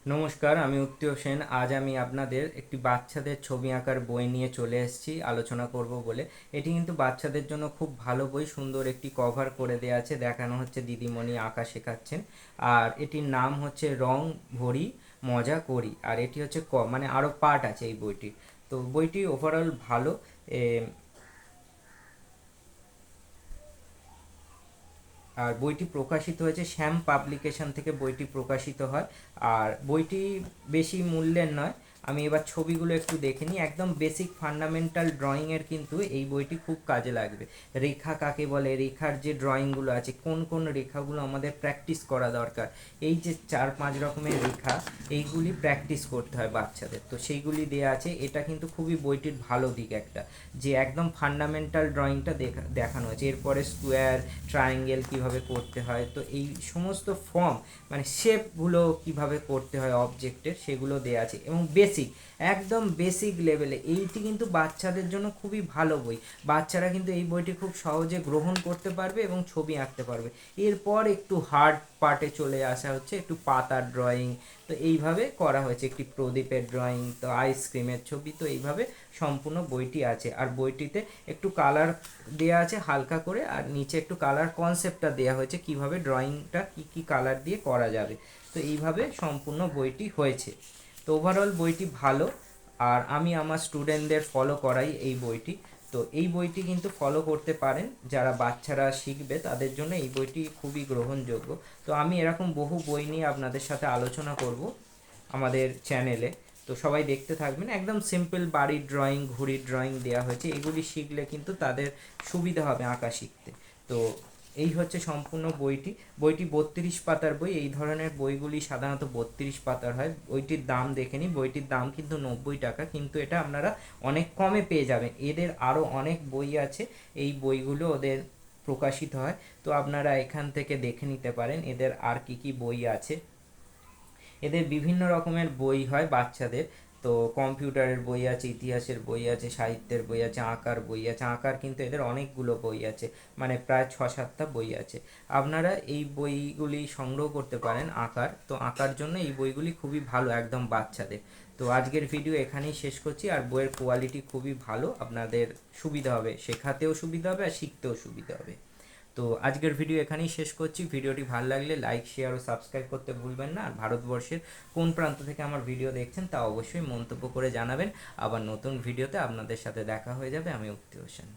নমস্কার, আমি উত্তীয় সেন। আজ আমি আপনাদের একটি বাচ্চাদের ছবি আঁকার বই নিয়ে চলে এসেছি আলোচনা করব বলে। এটি কিন্তু বাচ্চাদের জন্য খুব ভালো বই। সুন্দর একটি কভার করে দেওয়া আছে, দেখানো হচ্ছে দিদিমণি আঁকা শেখাচ্ছেন। আর এটির নাম হচ্ছে রং ভরি মজা করি। আর এটি হচ্ছে মানে আরও পার্ট আছে এই বইটির। তো বইটি ওভারঅল ভালো। আর বইটি প্রকাশিত হয়েছে শ্যাম পাবলিকেশন থেকে, বইটি প্রকাশিত হয়। আর বইটি বেশি মূল্যের নয়। আমি এবার ছবিগুলো একটু দেখে নিই। একদম বেসিক ফান্ডামেন্টাল ড্রয়িংয়ের কিন্তু এই বইটি খুব কাজে লাগবে। রেখা কাকে বলে, রেখার যে ড্রয়িংগুলো আছে, কোন কোন রেখাগুলো আমাদের প্র্যাকটিস করা দরকার, এই যে 4-5 রকমের রেখা, এইগুলি প্র্যাকটিস করতে হয় বাচ্চাদের, তো সেইগুলি দেওয়া আছে। এটা কিন্তু খুবই বইটির ভালো দিক একটা, যে একদম ফান্ডামেন্টাল ড্রয়িংটা দেখানো হয়েছে। এরপরে স্কোয়ার, ট্রায়াঙ্গেল কিভাবে করতে হয়, তো এই সমস্ত ফর্ম মানে শেপগুলো কিভাবে করতে হয় অবজেক্টের, সেগুলো দেওয়া আছে। এবং বেসিক, একদম বেসিক লেভেলে এইটি কিন্তু বাচ্চাদের জন্য খুবই ভালো বই। বাচ্চারা কিন্তু এই বইটি খুব সহজে গ্রহণ করতে পারবে এবং ছবি আঁকতে পারবে। এরপর একটু হার্ড পার্টে চলে আসা হচ্ছে, একটু পাতার ড্রয়িং। তো এইভাবে করা হয়েছে, একটি প্রদীপের ড্রয়িং, তো আইসক্রিমের ছবি। তো এইভাবে সম্পূর্ণ বইটি আছে। আর বইটিতে একটু কালার দেয়া আছে হালকা করে, আর নিচে একটু কালার কনসেপ্টটা দেয়া হয়েছে কিভাবে ড্রয়িংটা কি কি কালার দিয়ে করা যাবে। তো এইভাবে সম্পূর্ণ বইটি হয়েছে। তো ওভারঅল বইটি ভালো। আর আমি আমার স্টুডেন্টদের ফলো করাই এই বইটি। তো এই বইটি কিন্তু ফলো করতে পারেন, যারা বাচ্চারা শিখবে তাদের জন্য এই বইটি খুবই গ্রহণযোগ্য। তো আমি এরকম বহু বই নিয়ে আপনাদের সাথে আলোচনা করব আমাদের চ্যানেলে। তো সবাই দেখতে থাকবেন। একদম সিম্পল বাড়ির ড্রয়িং, ঘুড়ির ড্রয়িং দেওয়া হয়েছে। এগুলি শিখলে কিন্তু তাদের সুবিধা হবে আঁকা শিখতে। তো এই হচ্ছে সম্পূর্ণ বইটি। বইটি 32 পাতার বই। এই ধরনের বইগুলি সাধারণত 32 পাতার হয়। বইটির দাম দেখে নিই। বইটির দাম কিন্তু 90 টাকা, কিন্তু এটা আপনারা অনেক কমে পেয়ে যাবেন। এদের আরও অনেক বই আছে, এই বইগুলো ওদের প্রকাশিত হয়। তো আপনারা এখান থেকে দেখে নিতে পারেন এদের আর কি কি বই আছে। এদের বিভিন্ন রকমের বই হয় বাচ্চাদের। তো কম্পিউটারের বই আছে, ইতিহাসের বই আছে, সাহিত্যের বই আছে, আঁকার বই আছে। আঁকার কিন্তু এদের অনেকগুলো বই আছে, মানে প্রায় 6-7টা বই আছে। আপনারা এই বইগুলি সংগ্রহ করতে পারেন আঁকার। তো আঁকার জন্য এই বইগুলি খুবই ভালো একদম বাচ্চাদের। তো আজকের ভিডিও এখানেই শেষ করছি। আর বইয়ের কোয়ালিটি খুবই ভালো, আপনাদের সুবিধা হবে, শেখাতেও সুবিধা হবে আর শিখতেও সুবিধা হবে। তো আজকের ভিডিও এখানেই শেষ করছি। ভিডিওটি ভালো লাগলে লাইক, শেয়ার ও সাবস্ক্রাইব করতে ভুলবেন না। আর ভারতবর্ষের কোন প্রান্ত থেকে আমার ভিডিও দেখছেন তা অবশ্যই মন্তব্য করে জানাবেন। আবার নতুন ভিডিওতে আপনাদের সাথে দেখা হয়ে যাবে। আমি উক্তি হোসেন।